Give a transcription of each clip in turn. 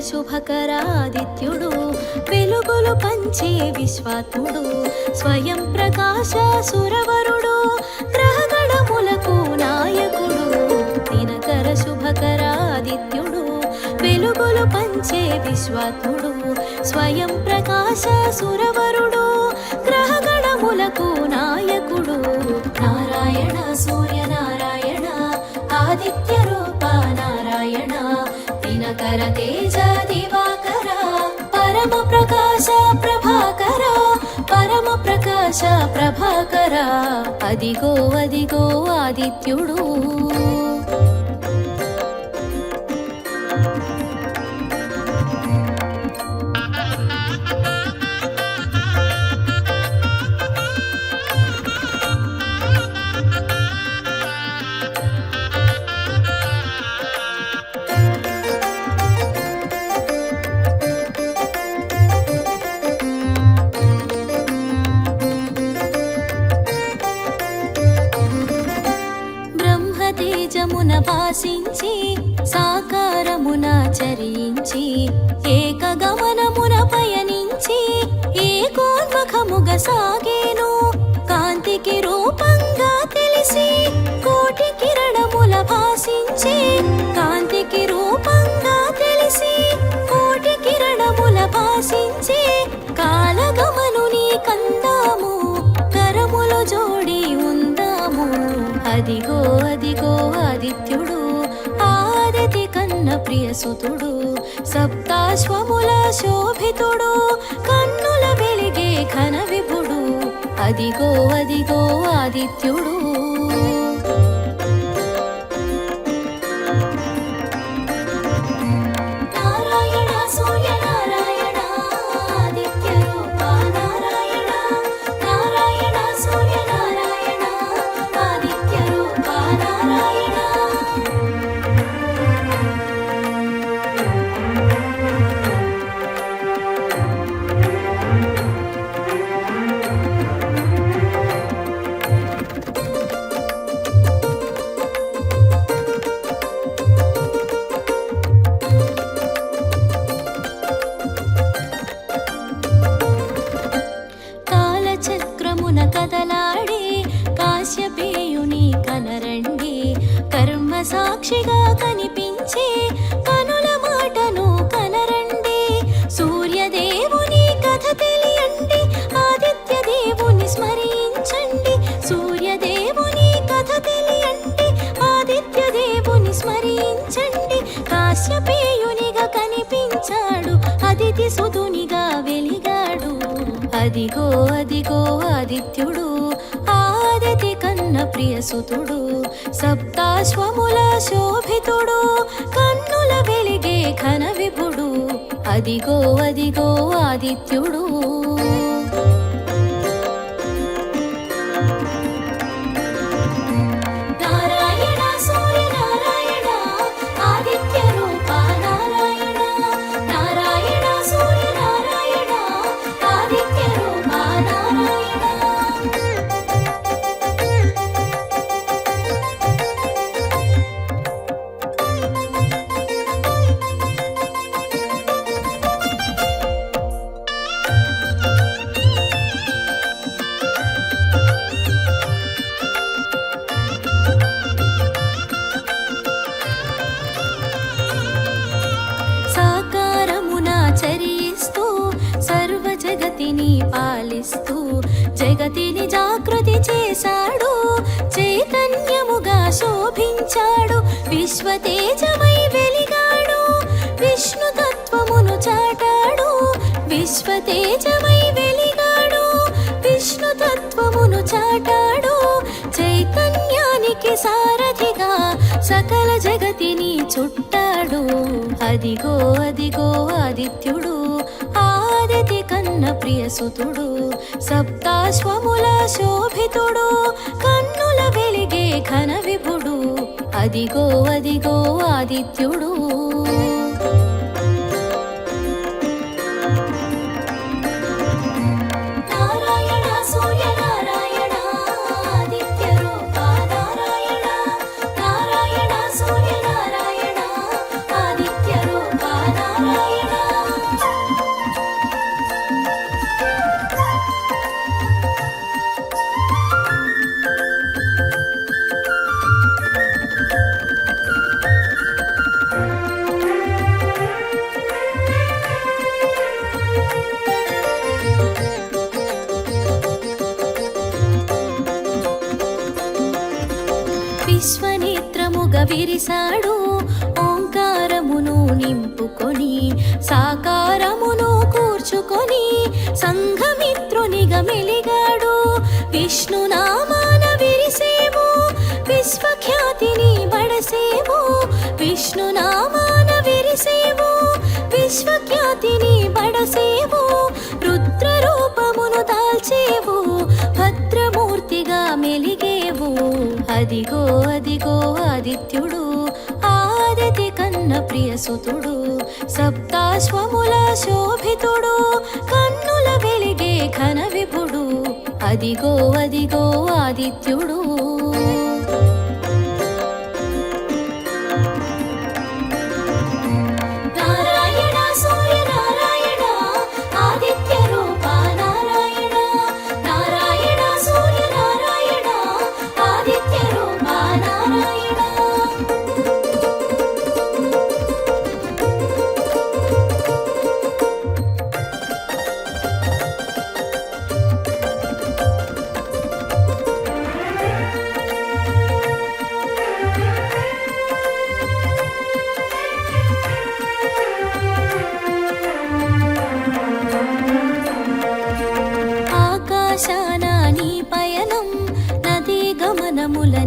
శుభకరాదిత్యుడు వెలుగులు పంచే విశ్వాత్ముడు స్వయం ప్రకాశ సురవరుడు గ్రహగణములకు నాయకుడు దినకర శుభకరాదిత్యుడు వెలుగులు పంచే విశ్వాత్ముడు స్వయం ప్రకాశ సురవరుడు గ్రహగణములకు నాయకుడు నారాయణ సూర్యనారాయణ ఆదిత్య రూప నారాయణ దినకర తేజ దివాకర పరమ ప్రకాశ ప్రభాకర పరమ ప్రకాశ ప్రభాకర అదిగో అదిగో ఆదిత్యుడు తేజమున భాసించి సాకారమున చరించి ఏకగమనమున పయనించి ఏకోన్ముఖముగా సాగేను కాంతికి రూపంగా తెలిసి కోటి కిరణముల భాసించి కాంతికి రూపంగా తెలిసి కోటి కిరణముల భాసించి కాలగమనుని కందాము కరములు జోడి ఉందాము అదిగో అదిగో ఆదిత్యుడు ఆదితి కన్న ప్రియసుతుడు సప్తాశ్వముల శోభితుడు కన్నుల వెలిగే ఘన విభుడు అదిగో అదిగో ఆదిత్యుడు నారాయణ సూర్యనారాయణ ఆదిత్య రూప నారాయణ నారాయణ సూర్యనారాయణ ఆదిత్య రూప నారాయణ కాలచక్రమున కదలాడే కాశ్యపేయుని కనరండి కర్మ సాక్షిగా కనిపించే కనుల మాటను కనరండి సూర్యదేవుని కథ తెలియండి ఆదిత్య దేవుని స్మరించండి సూర్యదేవుని కథ తెలియండి ఆదిత్య దేవుని స్మరించండి కాశ్యపేయునిగా కనిపించాడు అదితి సుతునిగా వెలిగాడు అదిగో అదిగో ఆదిత్యుడు ఆదితి కన్న ప్రియసుతుడు సప్తాశ్వముల శోభితుడు కన్నుల వెలిగే ఘన విభుడు అదిగో అదిగో ఆదిత్యుడు నారాయణ సూర్యనారాయణ ఆదిత్య రూప నారాయణ నారాయణ సూర్యనారాయణ ఆదిత్య రూప నారాయణ సాకారమున చరిస్తూ సర్వ జగతిని పాలిస్తూ జగతిని జాగృతి చేశాడు చైతన్యముగా శోభించాడు విశ్వతేజమై వెలిగాడు విష్ణు తత్వమును చాటాడు విశ్వతేజమై వెలిగాడు విష్ణు తత్వమును చాటాడు చైతన్యానికి సారథిగా సకల జగతిని చుట్టాడు అదిగో అదిగో ఆదిత్యుడు ఆదితి కన్న ప్రియసుతుడు సప్తాశ్వముల శోభితుడు కన్నుల వెలిగే ఘన విభుడు అదిగో అదిగో ఆదిత్యుడు నారాయణ సూర్యనారాయణ ఆదిత్య రూప నారాయణ నారాయణ సూర్యనారాయణ ఆదిత్య రూప నారాయణ విశ్వనేత్రముగా విరిసాడు ఓంకారమును నింపుకొని సాకారమును కూర్చుకొని సంఘమిత్రునిగా మెలిగాడు విష్ణునామాన విరిసేవు విశ్వఖ్యాతిని బడసేవు విష్ణునామాన విరిసేవు విశ్వఖ్యాతిని బడసేవు రుద్ర రూపమును దాల్చేవు భద్రమూర్తిగా మెలిగేవు అదిగో అదిగో ఆదిత్యుడు ఆదితి కన్న ప్రియసుతుడు సప్తాశ్వముల శోభితుడు కన్నుల వెలిగే ఘన విభుడు అదిగో అదిగో ఆదిత్యుడు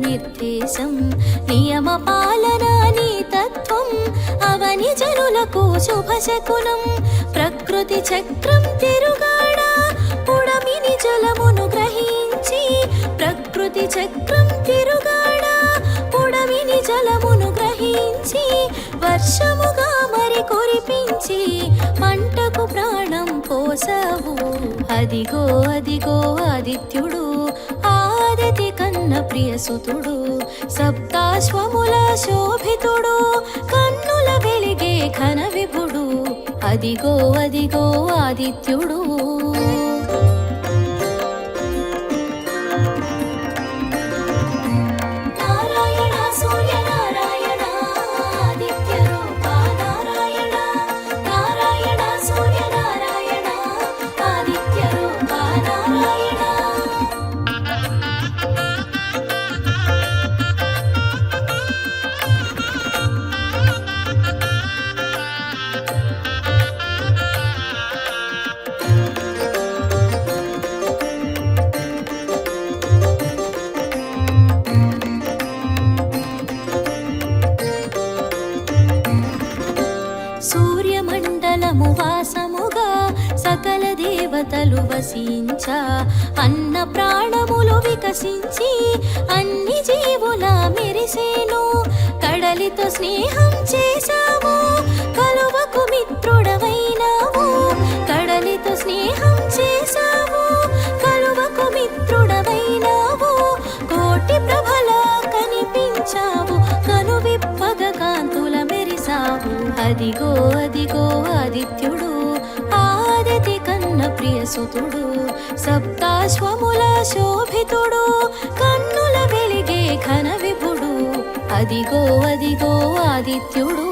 నిర్దేశం నియమ పాలన నీ తత్వం అవని జనులకు శుభశకునం ప్రకృతి చక్రం తిరుగాడా పుడమిని జలమును గ్రహించి ప్రకృతి చక్రం తిరుగాడా పుడమిని జలమును గ్రహించి వర్షముగా మరి కురిపించి పంటకు ప్రాణం పోసావు అదిగో అదిగో ఆదిత్యుడు ఆదితి కన్న ప్రియసుతుడు సప్తాశ్వముల శోభితుడు కన్నుల వెలిగే ఘన విభుడు అదిగో అదిగో ఆదిత్యుడు సూర్యమండలము వాసముగా సకల దేవతలు వసించ అన్న ప్రాణములు వికసించి అన్ని జీవుల మెరిసేను కడలితో స్నేహం చేశావు కలువకు మిత్రుడవైనావు కడలితో స్నేహం చేశావు కలువకు మిత్రుడవైనావు కోటి ప్రభలా కనిపించావు కనువిప్పగ కాంతుల మెరిసావు అదిగో అదిగో ఆదిత్యుడు ఆదితి కన్న ప్రియసుతుడు సప్తాశ్వముల శోభితుడు కన్నుల వెలిగే ఘన విభుడు అదిగో అదిగో ఆదిత్యుడు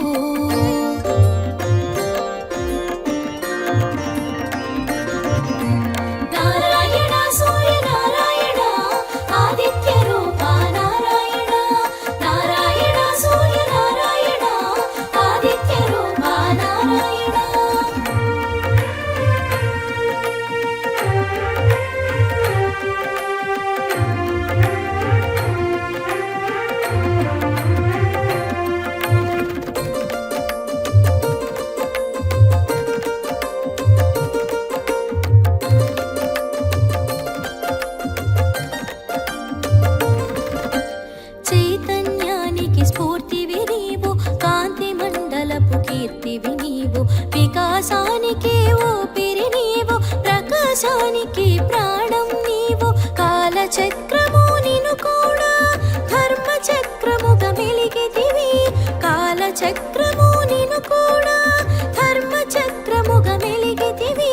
వికాసానికి ఊపిరి నీవు ప్రకాశానికి ప్రాణం నీవు కాలచక్రము నిను కూడా ధర్మచక్రముగా మెలిగితివి కాలచక్రము నిను కూడా ధర్మచక్రముగా మెలిగితివి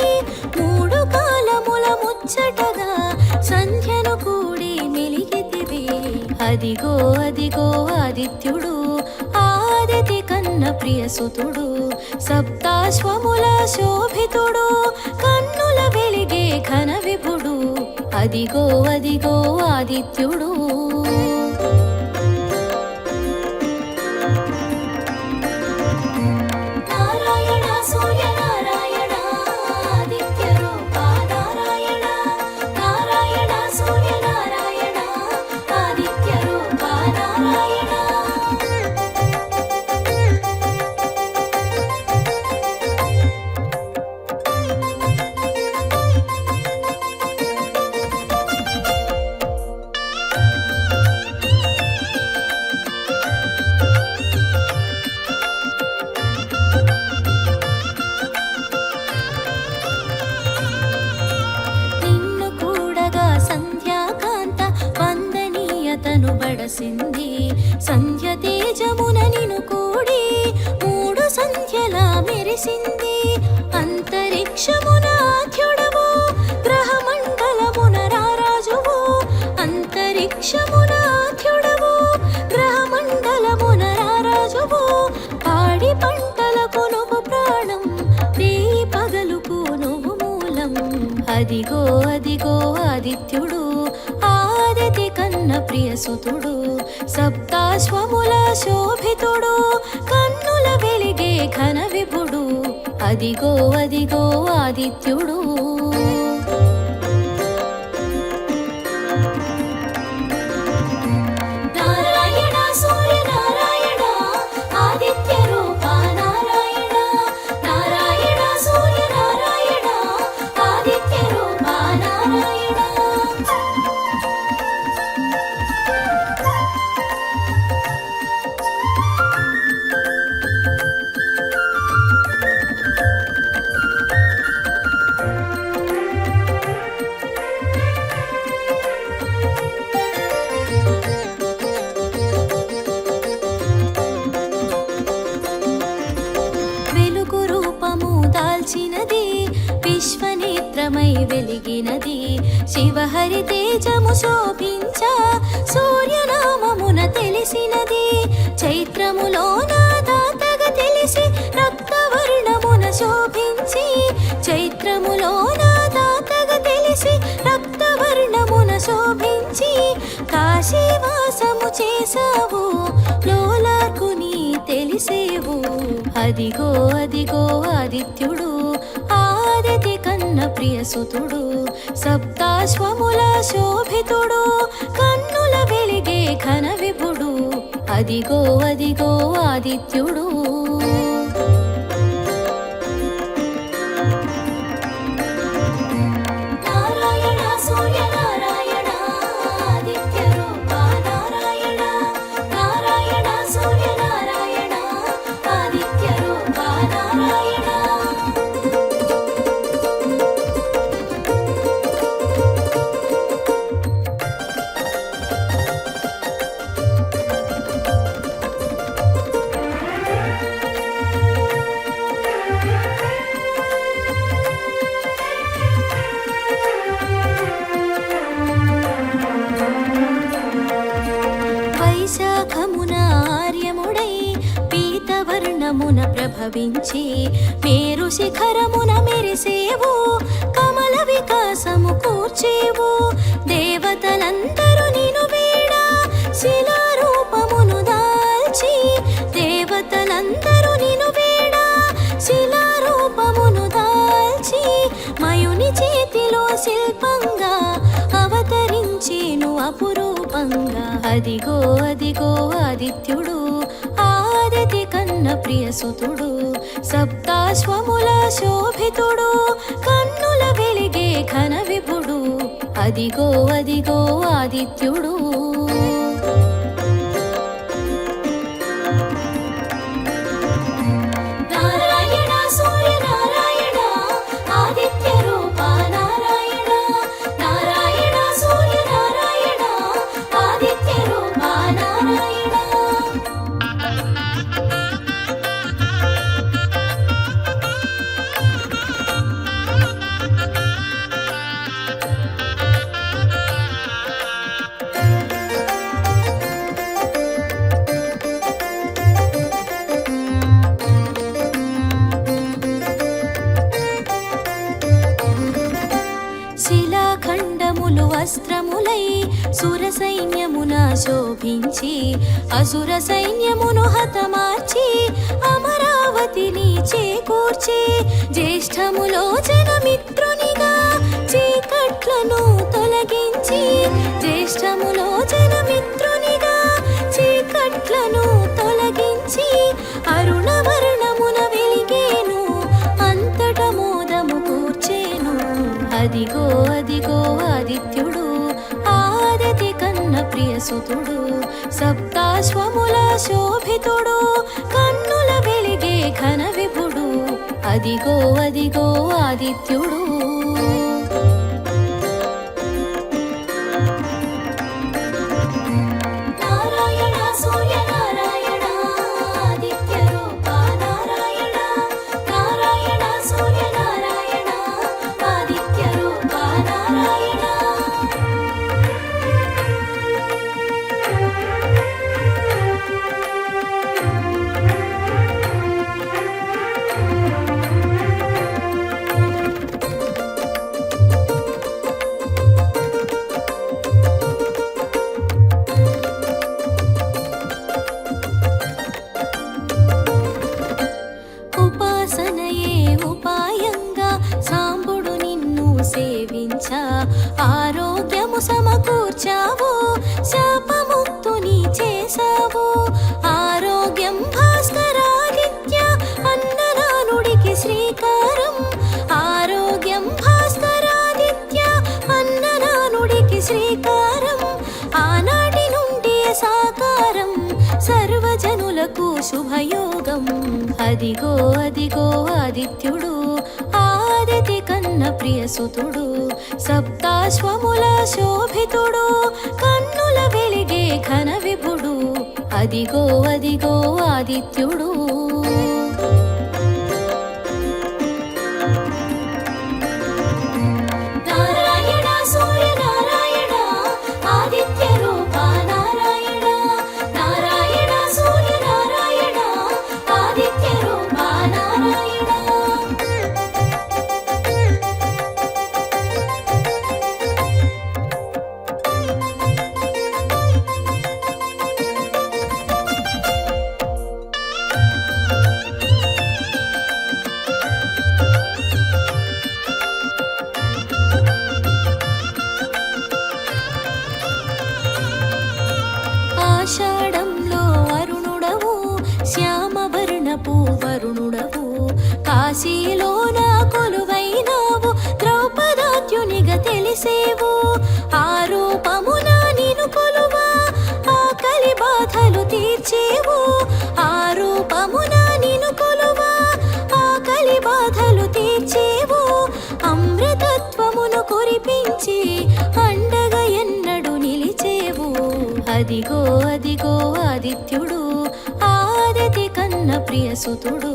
మూడు కాలముల ముచ్చటగా సంధ్యను కూడి మెలిగితివి అదిగో అదిగో ఆదిత్యుడు ఆదితి కన్న ప్రియసుతుడు సప్తాశ్వముల శోభితుడు కన్నుల వెలిగే ఘన విభుడు అదిగో అదిగో ఆదిత్యుడు నిన్ను బడసింది సంధ్య తేజమున నిను కూడి మూడు సంధ్యలా మెరిసింది అంతరిక్షమున ఆద్యుడవు గ్రహమండలమున రారాజువు అంతరిక్షమున ఆద్యుడవు గ్రహమండలమున రారాజువు పాడి పంటలకు నువ్వు ప్రాణం రేయి పగలుకు నువ్వు మూలం అదిగో అదిగో ఆదిత్యుడు ఆదితి కన్న ప్రియసుతుడు సప్తాశ్వముల శోభితుడు కన్నుల వెలిగే ఘన విభుడు అదిగో అదిగో ఆదిత్యుడు నారాయణ సూర్య నారాయణ ఆదిత్య రూప నారాయణ నారాయణ సూర్య నారాయణ ఆదిత్య రూప నారాయణ వెలుగు రూపము దాల్చినది విశ్వనేత్రమై వెలిగినది శివహరి తేజము శోభించ సూర్యనామమున తెలిసినది చైత్రములో నా దాతగా తెలిసి రక్తవర్ణమున శోభించి చైత్రములో నా దాతగా తెలిసి రక్తవర్ణమున శోభించి కాశీవాసము చేసావు లోలార్కుని తెలిసేవు అదిగో అదిగో ఆదిత్యుడు ఆదితి కన్న ప్రియసుతుడు సప్తాశ్వముల శోభితుడు కన్నుల వెలిగే ఘన విభుడు అదిగో అదిగో ఆదిత్యుడు నారాయణ సూర్య నారాయణ ఆదిత్య రూప నారాయణ నారాయణ సూర్య నారాయణ ఆదిత్య రూప నారాయణ వైశాఖమున ఆర్యముడై పీతవర్ణమున ప్రభవించి మేరు శిఖరమున మెరిసేవు కమల వికాసము కూర్చేవు దేవతలందరూ నిను వేడ శిలారూపమును దాల్చి దేవతలందరూ నిను వేడ శిలారూపమును దాల్చి మయుని చేతిలో శిల్పంగా అవతరించేను అపురూపంగా అదిగో అదిగో ఆదిత్యుడు ఆదితి కన్న ప్రియసుతుడు సప్తాశ్వముల శోభితుడు కన్నుల వెలిగే ఘన విభుడు అదిగో అదిగో ఆదిత్యుడు నారాయణ సూర్య నారాయణ ఆదిత్య రూప నారాయణ నారాయణ సూర్య నారాయణ ఆదిత్య రూప నారాయణ శిలాఖండములు వస్త్రములై సుర సైన్యమున శోభించి అసుర సైన్యమును హతమార్చి అమరావతిని చేకూర్చి జ్యేష్ఠములో జనమిత్రునిగా చీకట్లను తొలగించి జ్యేష్ఠములో జనమిత్రునిగా చీకట్లను తొలగించి అరుణవర్ణమున వెలిగేను అంతట మోదము కూర్చేను అదిగో అదిగో ఆదిత్యుడు ఆదితి కన్న ప్రియసుతుడు సప్తాశ్వముల శోభితుడు కన్నుల వెలిగే ఘన విభుడు అదిగో అదిగో ఆదిత్యుడు సర్వజనులకు శుభయోగం. అదిగో అదిగో ఆదిత్యుడు, ఆదితి కన్న ప్రియసుతుడు, సప్తాశ్వముల శోభితుడు, కన్నుల వెలిగే ఘన విభుడు. అదిగో అదిగో ఆదిత్యుడు. నారాయణ సూర్యనారాయణ ఆదిత్య రూప నారాయణ, నారాయణ సూర్యనారాయణ ఆదిత్య రూప నారాయణ. ఆషాఢంలో అరుణుడవు, శ్యామవర్ణపు వరుణుడవు, కాశీలోన కొలువైనావు, ద్రౌపదాత్యునిగా తెలిసేవు. ఆ రూపమున నిను కొలువా, ఆకలి బాధలు తీర్చేవు. ఆ రూపమున నిను కొలువా, ఆకలి బాధలు తీర్చేవు. అమృతత్వమును కురిపించి అండగా ఎన్నడు నిలిచేవు. అదిగో అదిగో ఆదిత్యుడు, ఆదితి కన్న ప్రియసుతుడు,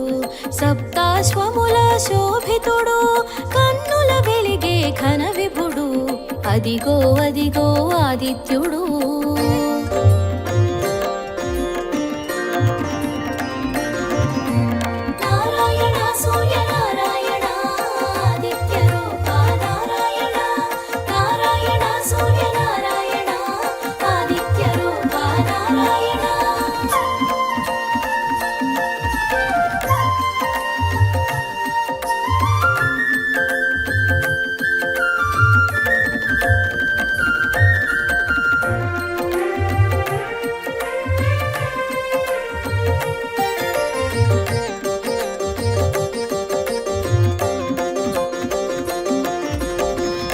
సప్తాశ్వముల శోభితుడు, కన్నుల వెలిగే ఘన విభుడు. అదిగో అదిగో ఆదిత్యుడు. నారాయణ సూర్యనారాయణ ఆదిత్య రూప నారాయణ, నారాయణ సూర్యనారాయణ ఆదిత్య రూప నారాయణ.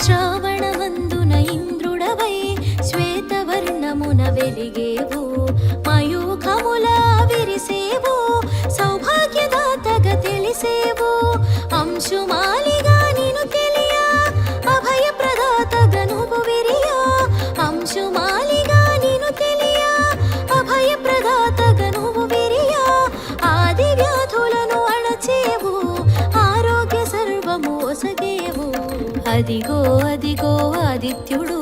శ్రావణమందున ఇంద్రుడవై శ్వేతవర్ణమున వెలిగేవు, మయూఖముల విరిసేవు, సౌభాగ్యదాతగా తెలిసేవు. అంశుమాలిగా నిను తెలియా, అభయప్రదాతగా నువ్వు విరియా. అంశుమాలిగా నిను తెలియా, అభయప్రదాతగా నువ్వు విరియా. ఆది వ్యాధులను అణచేవు, ఆరోగ్య సర్వము ఒసగేవు. అదిగో అదిగో ఆదిత్యుడు,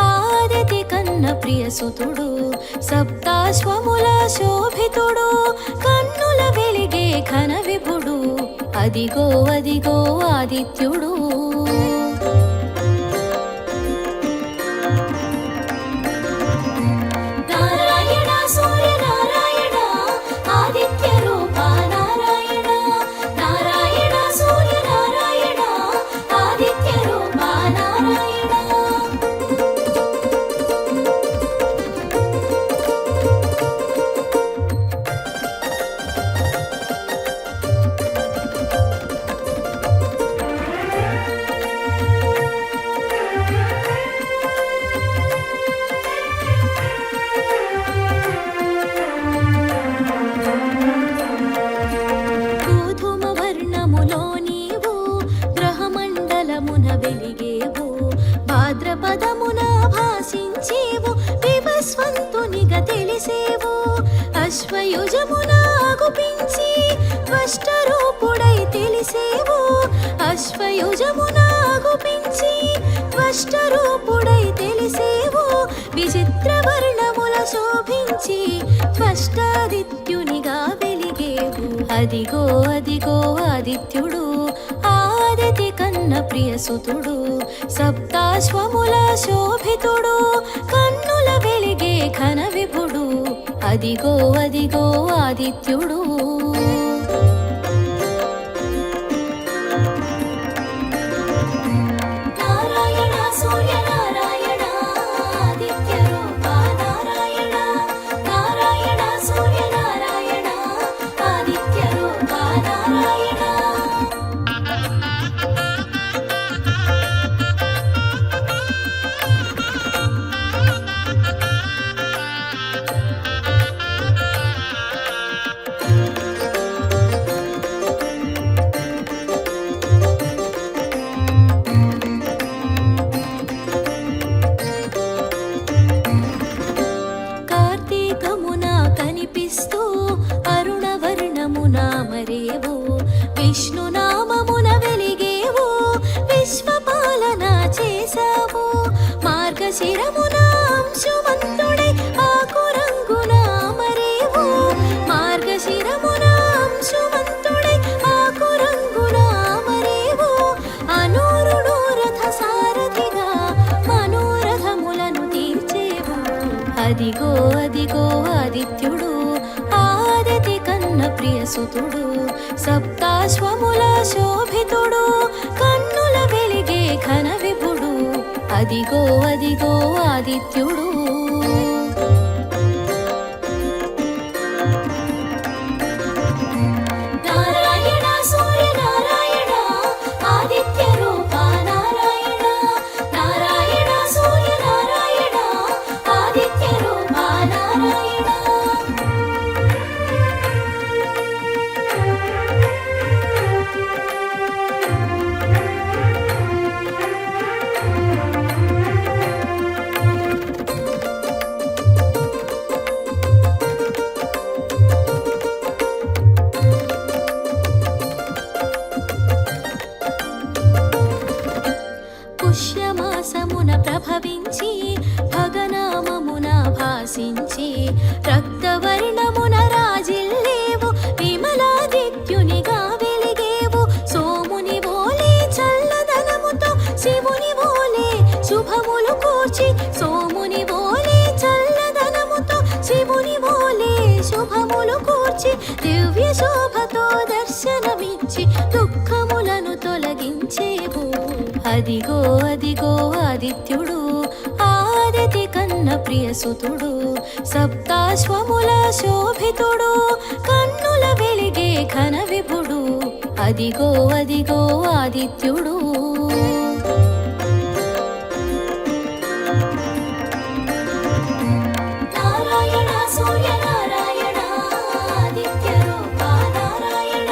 ఆదితి కన్న ప్రియసుతుడు, సప్తాశ్వముల శోభితుడు, కన్నుల వెలిగే ఘన విభుడు. అదిగో అదిగో ఆదిత్యుడు. నారాయణ సూర్యనారాయణ ఆదిత్య రూప నారాయణ, నారాయణ సూర్యనారాయణ ఆదిత్య రూప నారాయణ. గోధుమ వర్ణములో నీవు గ్రహమండలమున వెలిగేవు, భాద్రపదమున భాసించేవు, వివస్వంతునిగా తెలిసేవు. అశ్వయుజమున ఆగుపించి త్వష్టరూపుడై తెలిసేవు. అశ్వయుజమున ఆగుపించి త్వష్టరూపుడై తెలిసేవు. విచిత్ర వర్ణముల శోభించి త్వష్టాదిత్యునిగా వెలిగేవు. అదిగో అదిగో ఆదిత్యుడు, ఆదితి కన్న ప్రియసుతుడు, సప్తాశ్వముల శోభితుడు, కన్నుల వెలిగే ఘన విభుడు. అదిగో అదిగో ఆదిత్యుడు. నారాయణ సూర్యనారాయణ ఆదిత్య రూప నారాయణ, నారాయణ సూర్యనారాయణ ఆదిత్య రూప నారాయణ. వినిపిస్తూ అరుణవర్ణమున మరేవో విష్ణునామమున వెలిగేవో విశ్వపాలన చేశావు మార్గశిరమున అంశుమంతుడై ఆకురంగున మరేవో మార్గశిరమున అంశుమంతుడై ఆకురంగున మరేవో అనూరుడు రథ సారథిగా మనోరథములను తీర్చేవు అదిగో అదిగో ఆదిత్యుడు ఆదితి కన్న ప్రియసుతుడు సప్తాశ్వముల శోభితుడు కన్నుల వెలిగే ఘన విభుడు అదిగో అదిగో ఆదిత్యుడు నారాయణ సూర్య నారాయణ ఆదిత్య రూప నారాయణ నారాయణ సూర్య నారాయణ ఆదిత్య రూప నారాయణ పుష్యమాసమున ప్రభవించి భగనామమున భాసించి రక్తవర్ణమున రాజిల్లేవు విమలాదిత్యునిగా వెలిగేవు సోముని వోలే చల్లదనముతో శివుని వోలే శుభములు కూర్చి సోముని వోలే చల్లదనముతో శివుని వోలే శుభములు కూర్చి దివ్య శోభతో దర్శనమిచ్చి దుఃఖములను తొలగించేవు అదిగో అదిగో ఆదిత్యుడు ఆదితి కన్న ప్రియసుతుడు సప్తాశ్వముల శోభితుడు కన్నుల వెలిగే ఘన విభుడు అదిగో అదిగో ఆదిత్యుడు నారాయణ సూర్య నారాయణ ఆదిత్య రూప నారాయణ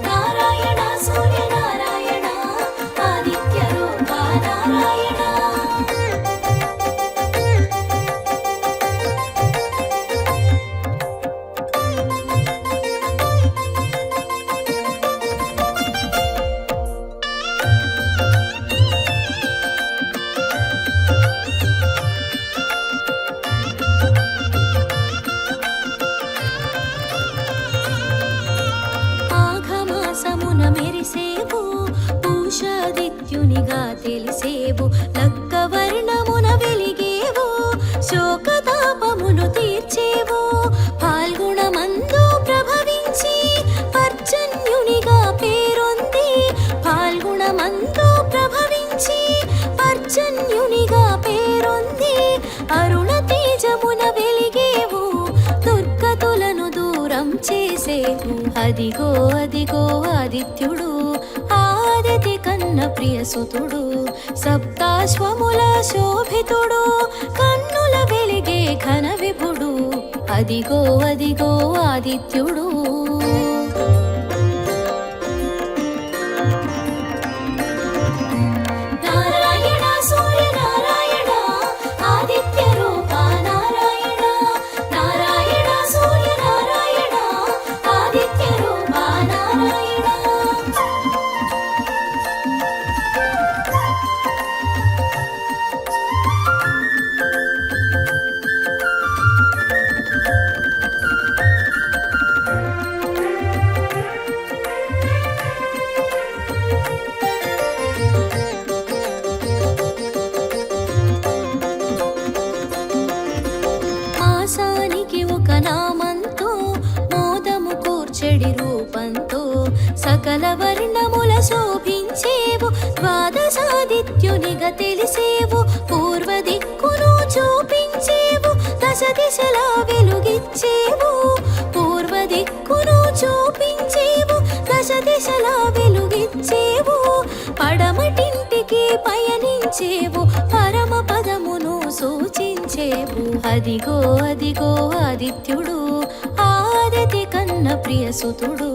నారాయణ సూర్య నారాయణ ఆదిత్య రూప నారాయణ ఆఘమాసమున మెరిసేవు పూషాదిత్యునిగా తెలిసేవు లక్కవర్ణమున వెలిగేవు శోకతాపములు తీర్చేవు పాల్గొనమందు ప్రభవించి పర్జన్యునిగా పేరొంది పాల్గొనమందు ప్రభవించి పర్జన్యునిగా పేరొంది అరుణ తేజమున వెలిగేవు దుర్గతులను దూరం చేసేవు అదిగో అదిగో ఆదిత్యుడు ఆదితి కన్న ప్రియసుతుడు సప్తాశ్వముల శోభితుడు కన్నుల వెలిగే ఘన విభుడు అదిగో అదిగో ఆదిత్యుడు నారాయణ సూర్య నారాయణ ఆదిత్య రూప నారాయణ నారాయణ సూర్య నారాయణ ఆదిత్య రూప నారాయణ మాసానికి ఒక నామంతో మోదము కూర్చెడి రూపంతో సకల వర్ణముల శోభించేవు ద్వాదశాదిత్యునిగా తెలిసేవు పూర్వ దిక్కును చూపించేవు దశ దిశలా వెలుగిచ్చేవు పూర్వ దిక్కును చూపించేవు దశ దిశలా వెలుగిచ్చేవు పడమటింటికి పయనించేవు పరమ పదమును సూచించేవు అదిగో అదిగో ఆదిత్యుడు ఆదితి కన్న ప్రియసుతుడు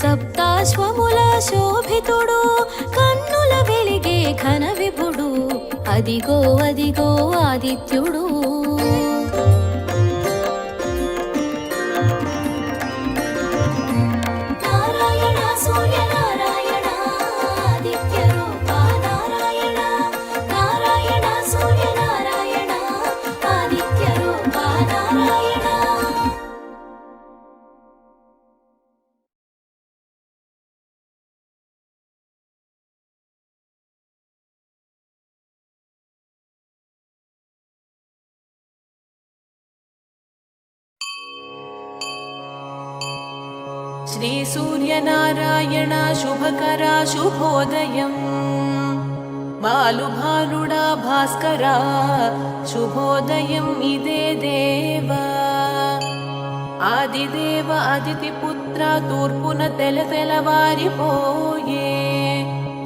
సప్తాశ్వముల శోభితుడు కన్నుల వెలిగే ఘన విభుడు అదిగో అదిగో ఆదిత్యుడు శ్రీ సూర్యనారాయణ శుభకరా శుభోదయం బాలుభానుడా భాస్కరా శుభోదయం ఇదే దేవా ఆదిదేవ అదితి పుత్ర తూర్పున తెలవారిపోయే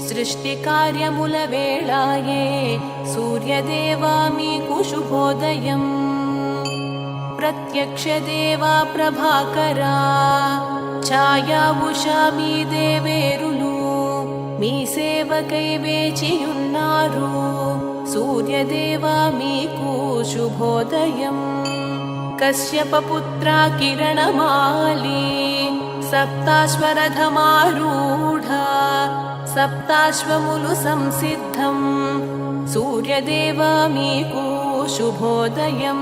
సృష్టి కార్యముల వేళాయే సూర్యదేవా మీకు శుభోదయం ప్రత్యక్ష దేవా ప్రభాకరా ఛాయా ఉషా మీ దేవేరులు మీ సేవకై వేచియున్నారు సూర్యదేవా మీకు శుభోదయం కశ్యప పుత్ర కిరణమాలి సప్తాశ్వరథమారూఢ సప్తాశ్వములు సంసిద్ధం సూర్యదేవా మీకు శుభోదయం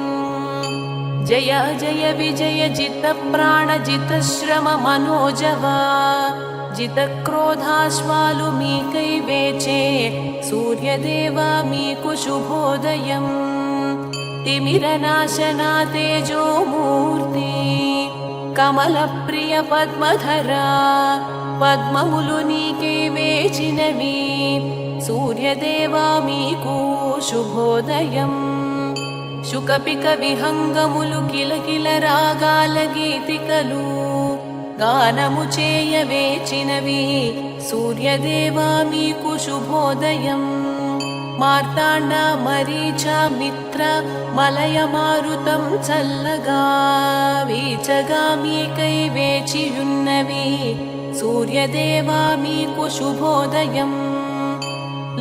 జయ జయ విజయ జిత ప్రాణ జిత శ్రమ మనోజవా జిత క్రోధాశ్వాలు మీకై వేచే సూర్యదేవా మీకు శుభోదయం తిమిర నాశనా తేజోమూర్తి కమల ప్రియ పద్మధరా పద్మములు నీకై వేచినవి సూర్యదేవా మీకు శుభోదయం శుకపిక విహంగములు కిలకిల రాగాల గీతికలు గానము చేయ వేచినవి సూర్యదేవా మీకు శుభోదయం మార్తాండ మరీచ మిత్ర మలయ మారుతం చల్లగా వీచగా మీకై వేచియున్నవి సూర్యదేవా మీకు శుభోదయం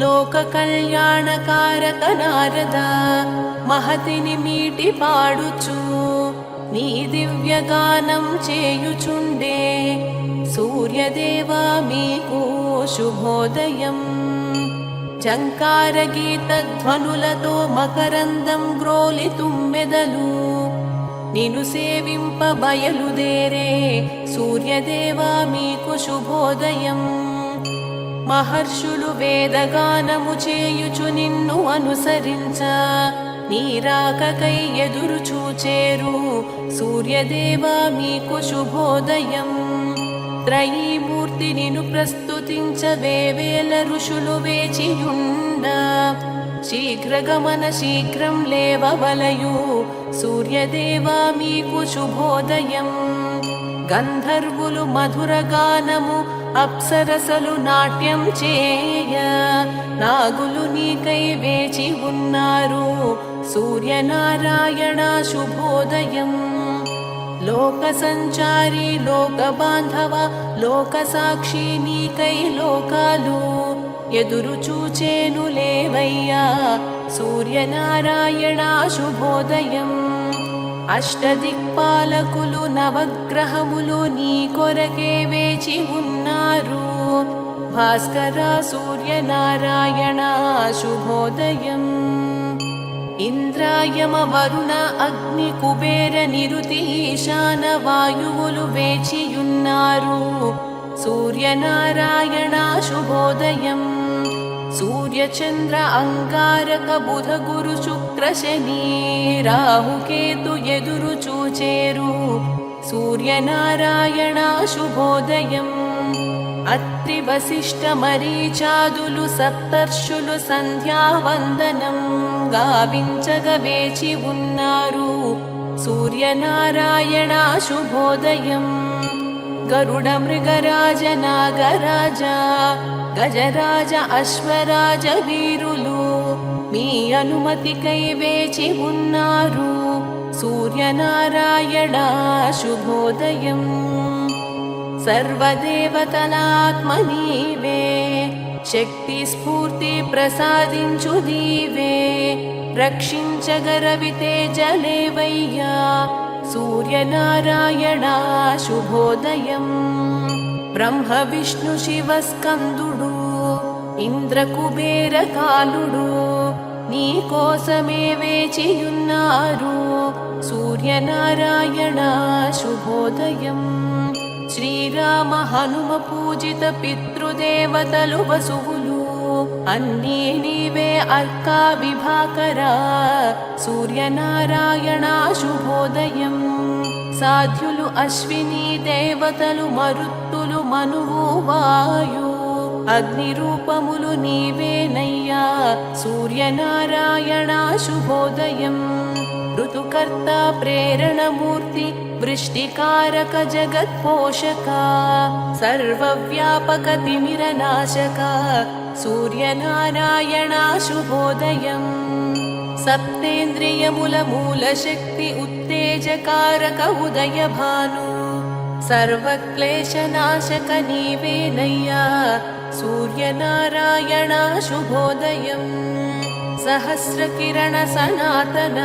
లోక కళ్యాణకారక నారద మహతిని మీటి పాడుచు నీ దివ్యగానం చేయుచుండే సూర్యదేవా మీకు శుభోదయం చంకార గీత ధ్వనులతో మకరందం గ్రోలి తుమ్మెదలు నిను సేవింప బయలుదేరే సూర్యదేవా మీకు శుభోదయం మహర్షులు వేదగానము చేయుచు నిన్ను అనుసరించ నీరాకకై ఎదురు చూచేరు సూర్యదేవా మీకు శుభోదయం త్రయీమూర్తి నిను ప్రస్తుతించ వేవేల ఋషులు వేచియుండ శీఘ్రగమన శీఘ్రం లేవవలయు సూర్యదేవా మీకు శుభోదయం గంధర్వులు మధుర గానము అప్సరసలు నాట్యం చేయ నాగులు నీకై వేచి ఉన్నారు సూర్యనారాయణ శుభోదయం లోక సంచారి లోక బాంధవ లోక సాక్షి నీకై లోకాలు ఎదురు చూచేను లేవయ్యా సూర్యనారాయణ శుభోదయం అష్టదిక్పాలకులు నవగ్రహములు నీ కొరకే వేచి ఉన్నారు భాస్కర సూర్యనారాయణ శుభోదయం ఇంద్రాయమ వరుణ అగ్ని కుబేర నిరుతి ఈశాన వాయువులు వేచియున్నారు సూర్యనారాయణ శుభోదయం సూర్యచంద్ర అంగారక బుధ గురు శుక్ర శని రాహుకేతు ఎదురు చూచేరు సూర్యనారాయణ శుభోదయం అత్రి వశిష్ఠ మరీచాదులు సప్తర్షులు సంధ్యావందనం గావించగ వేచి ఉన్నారు సూర్యనారాయణ శుభోదయం గరుడ మృగరాజ నాగరాజ గజరాజ అశ్వరాజ వీరులు మీ అనుమతికై వేచి ఉన్నారు సూర్యనారాయణ శుభోదయం సర్వదేవతలాత్మ నీవే శక్తి స్ఫూర్తి ప్రసాదించు నీవే రక్షించగరవితే జలేవయ్యా సూర్యనారాయణ శుభోదయం బ్రహ్మ విష్ణు శివ స్కందుడు ఇంద్ర కుబేర కాలుడు నీకోసమే వేచియున్నారు సూర్యనారాయణ శుభోదయం. శ్రీరామ హనుమ పూజిత పితృదేవతలు వసువులు అన్నీ నీవే అర్కా విభాకరా సూర్యనారాయణ శుభోదయం. సాధ్యులు అశ్విని దేవతలు మరుత్తులు మనువు వాయు అగ్ని రూపములు నీవేనయ్యా సూర్యనారాయణ శుభోదయం. ఋతుకర్త ప్రేరణమూర్తి వృష్టికారక జగత్పోషక సర్వవ్యాపక తిమిరనాశక సూర్యనారాయణ శుభోదయం. సప్తేంద్రియముల మూల శక్తి ఉత్తేజకారక ఉదయ భాను సర్వక్లేశనాశక నీవేనయ్యా సూర్యనారాయణ శుభోదయం. సహస్రకిరణ సనాతన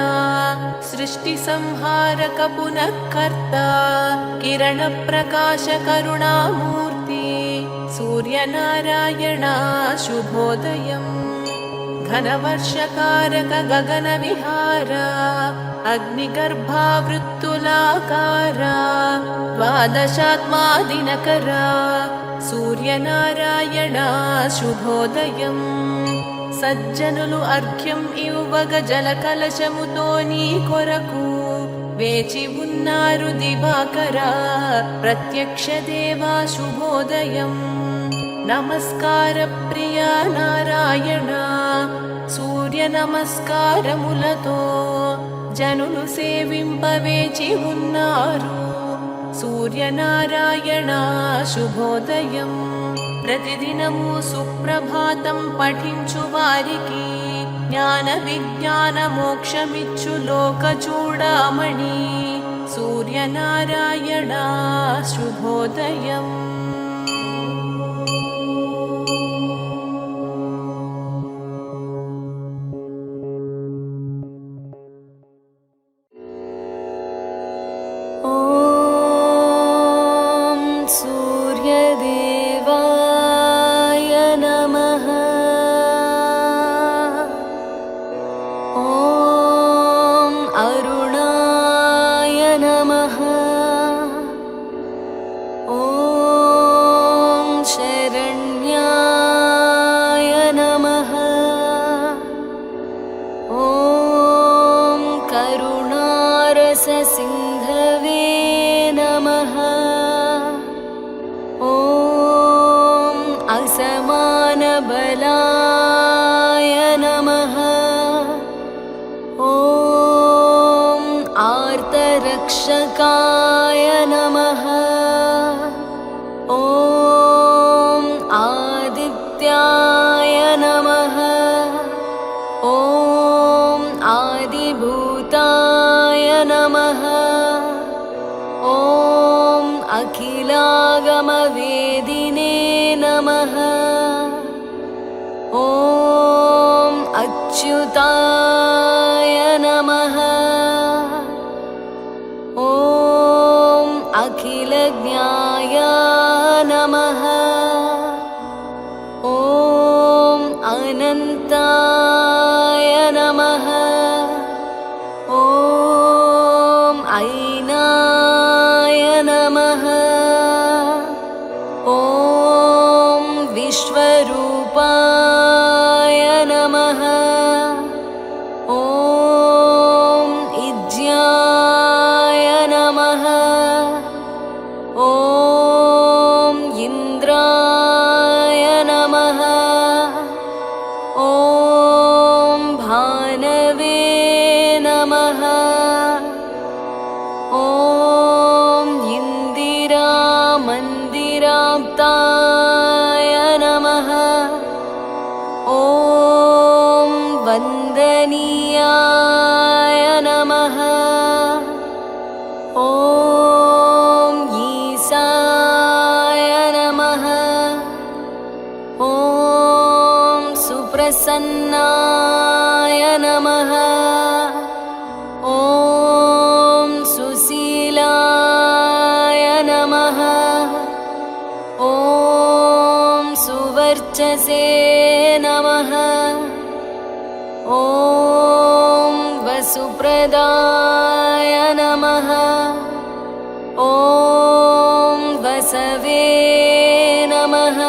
సృష్టి సంహారక పునఃకర్త కిరణ ప్రకాశ కరుణామూర్తి సూర్యనారాయణ శుభోదయం. ఘనవర్షకారక గగన విహార అగ్నిగర్భావృత్తులాకార ద్వాదశాత్మా దినకర సూర్యనారాయణ శుభోదయం. సజ్జనులు అర్ఘ్యం ఇవ్వగ జల కలశముతో నీ కొరకు వేచి ఉన్నారు దివాకర ప్రత్యక్ష దేవా శుభోదయం. నమస్కార ప్రియ నారాయణ సూర్య నమస్కారములతో జనులు సేవింపవేచి ఉన్నారు సూర్యనారాయణ శుభోదయం. ప్రతిదినము సుప్రభాతం పఠించు వారికి జ్ఞాన విజ్ఞాన మోక్షమిచ్చు లోక చూడమణి సూర్యనారాయణ శుభోదయం. सिंधवे नमः। ॐ असमानबलाय नमः। ॐ आर्तरक्षकाय नमः। ॐ आदित्याय नमः। ॐ आदिभूताय नमः। ॐ अखिलागमवेदिने नमः। ॐ अच्युताय नमः। ॐ अखिलज्ञाय नमः। ॐ अनन्ताय नमः। ॐ ऐनाय नमः। ॐ विश्वरूपाय नमः। ॐ इज्याय नमः। ॐ इन्द्राय नमः। ॐ भानवे नमः। ॐ इन्दिरामन्दिराप्ताय नमः। ॐ वन्दनीयाय नमः। ॐ ईशाय नमः। ॐ सुप्रसन्नाय नमः। ॐ सुशीलाय नमः। ॐ सुवर्चसे नमः। ॐ वरदय नमः। ॐ वसवे नमः।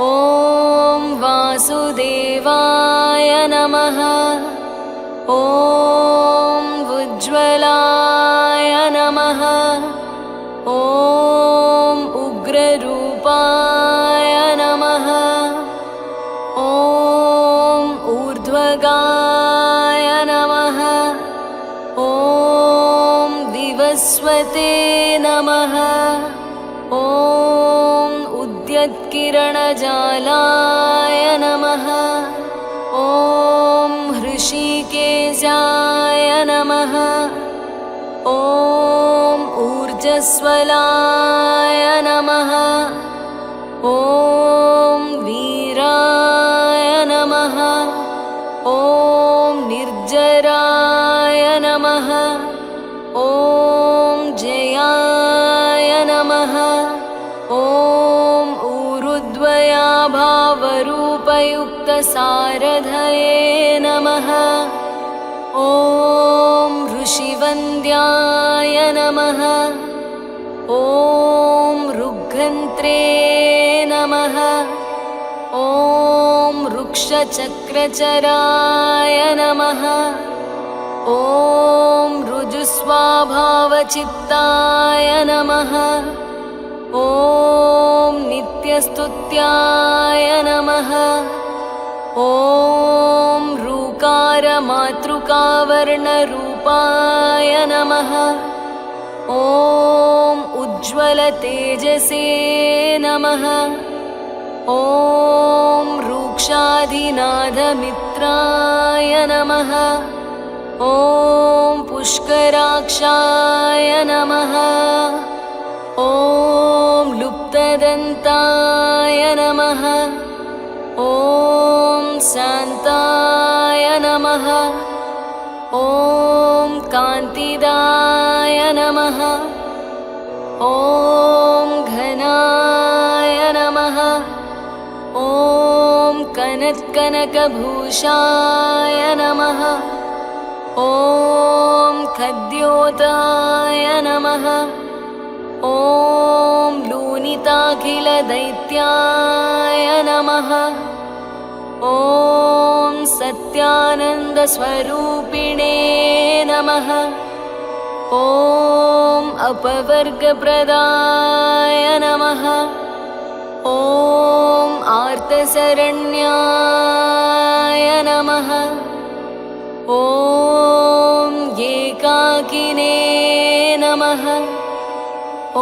ॐ वासुदेवाय नमः। ॐ उज्ज्वलाय नमः। ॐ उग्ररूपाय नमः। ॐ ऊर्ध्वगाय नमः। ॐ विवस्वते नमः। ॐ उद्यत्किरणजालाय नमः। ॐ हृषीकेशाय नमः। ॐ ऊर्जस्वलाय नमः। ॐ वीराय नमः। ॐ निर्जराय नमः। ॐ जयाय नमः। ॐ ऊरुद्वयाभावरूपयुक्तसारथये नमः। ॐ ऋषिवन्द्याय नमः। ॐ ऋग्घन्त्रे नमः। ॐ वृक्षचक्रचराय नमः। ॐ ऋजुस्वाभावचित्ताय नमः। ॐ नित्यस्तुत्याय नमः। ॐ ऋकारमातृकावर्णरूपाय नमः। ॐ उज्ज्वलतेजसे नमः। ॐ रूक्षाधिनाथमित्राय नमः। ॐ पुष्कराक्षाय नमः। ॐ लुप्तदन्ताय नमः। ॐ शान्ताय नमः। ॐ कान्तिदाय नमः। ॐ घनाय नमः। ॐ कनत्कनकभूषाय नमः। ॐ खद्योताय नमः। ॐ लूनिताखिलदैत्याय नमः। ॐ सत्यानन्दस्वरूपिणे नमः। ॐ अपवर्गप्रदाय नमः। ॐ आर्तशरण्याय नमः। ॐ एकाकिने नमः। ॐ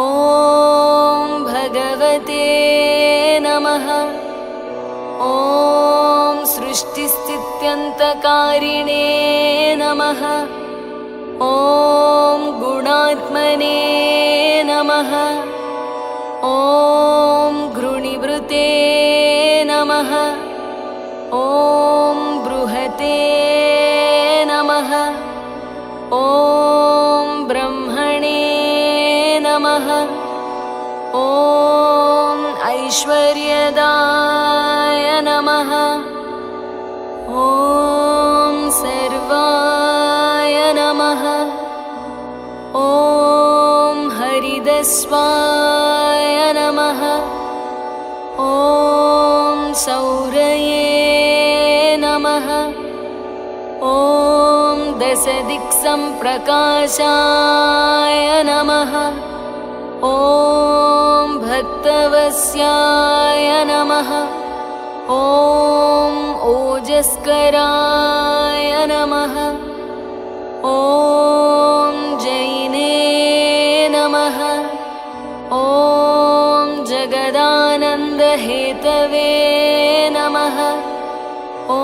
भगवते नमः। ॐ सृष्टिस्थित्यन्तकारिणे नमः। ॐ गुणात्मने नमः। ॐ घृणिवृते नमः। ॐ बृहते नमः। ॐ ब्रह्मणे नमः। ॐ ऐश्वर्यदाय नमः। ॐ सर्वाय नमः। ॐ हरिदस्वाय नमः। ॐ सौरये नमः। ॐ दशदिक्सम्प्रकाशाय नमः। ॐ भक्तवस्याय नमः। ॐ ओजस्कराय नमः। ॐ जैने नमः। ॐ जगदानन्दहेतवे नमः। ॐ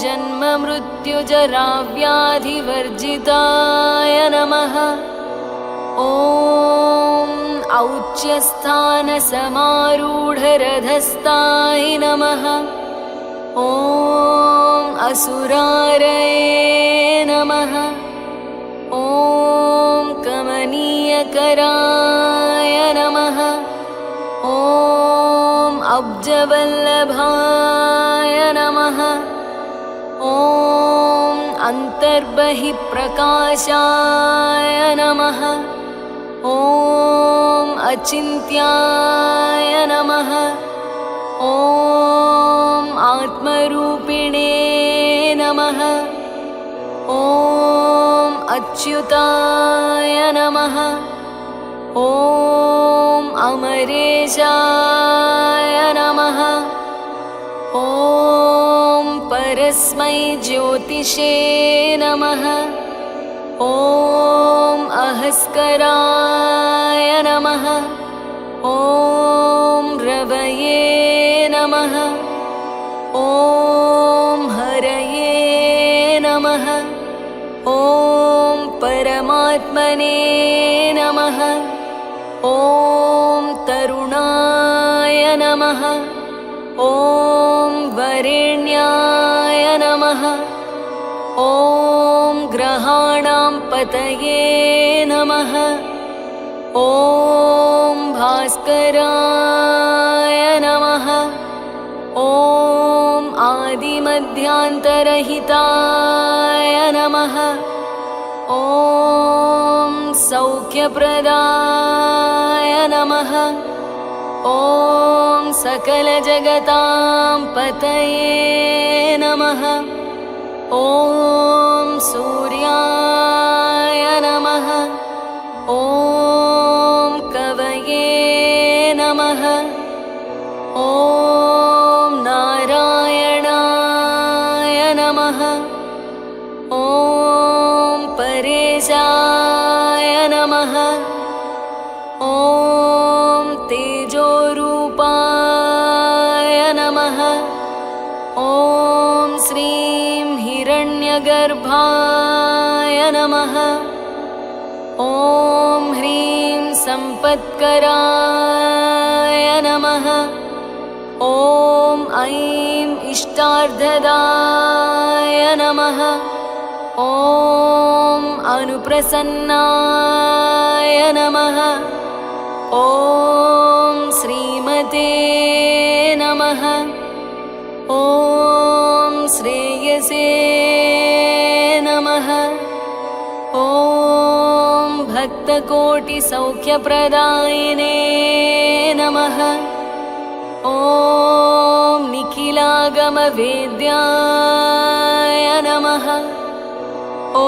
जन्ममृत्युजराव्याधिवर्जिताय नमः। ॐ औच्यस्थानसमारूढरधस्ताय नमः। ॐ असुरारये नमः। ॐ कमनीयकराय नमः। ॐ अब्जवल्लभाय नमः। ॐ अन्तर्बहिः प्रकाशाय नमः। ॐ अचिन्त्याय नमः। ॐ आत्मरूपिणे नमः। ॐ अच्युताय नमः। ॐ अमरेशाय नमः। ॐ परस्मै ज्योतिषे नमः। ॐ अहस्कराय नमः। ॐ रवये नमः। ॐ हरये नमः। ॐ परमात्मने नमः। ॐ तरुणाय नमः। ॐ वरेण्याय नमः। ॐ ग्रहाणां पतये नमः। ॐ भास्कराय नमः। ॐ आदिमध्यान्तरहिताय नमः। ॐ सौख्यप्रदाय नमः। ॐ सकलजगतां पतये नमः। ॐ सूर्याय नमः। ॐ कवये नमः। ॐ नारायणाय नमः। ॐ परेशाय नमः। ॐ तेजोरूपाय नमः। ॐ श्रीं हिरण्यगर्भाय नमः। ॐ ह्रीं सम्पत्कराय नमः। ॐ ऐं इष्टार्थदाय नमः। ॐ अनुप्रसन्नाय नमः। ॐ श्रीमते नमः। ॐ श्रेयसे नमः। ॐ भक्तकोटिसौख्यप्रदायिने नमः। ॐ निखिलागमवेद्याय नमः। ॐ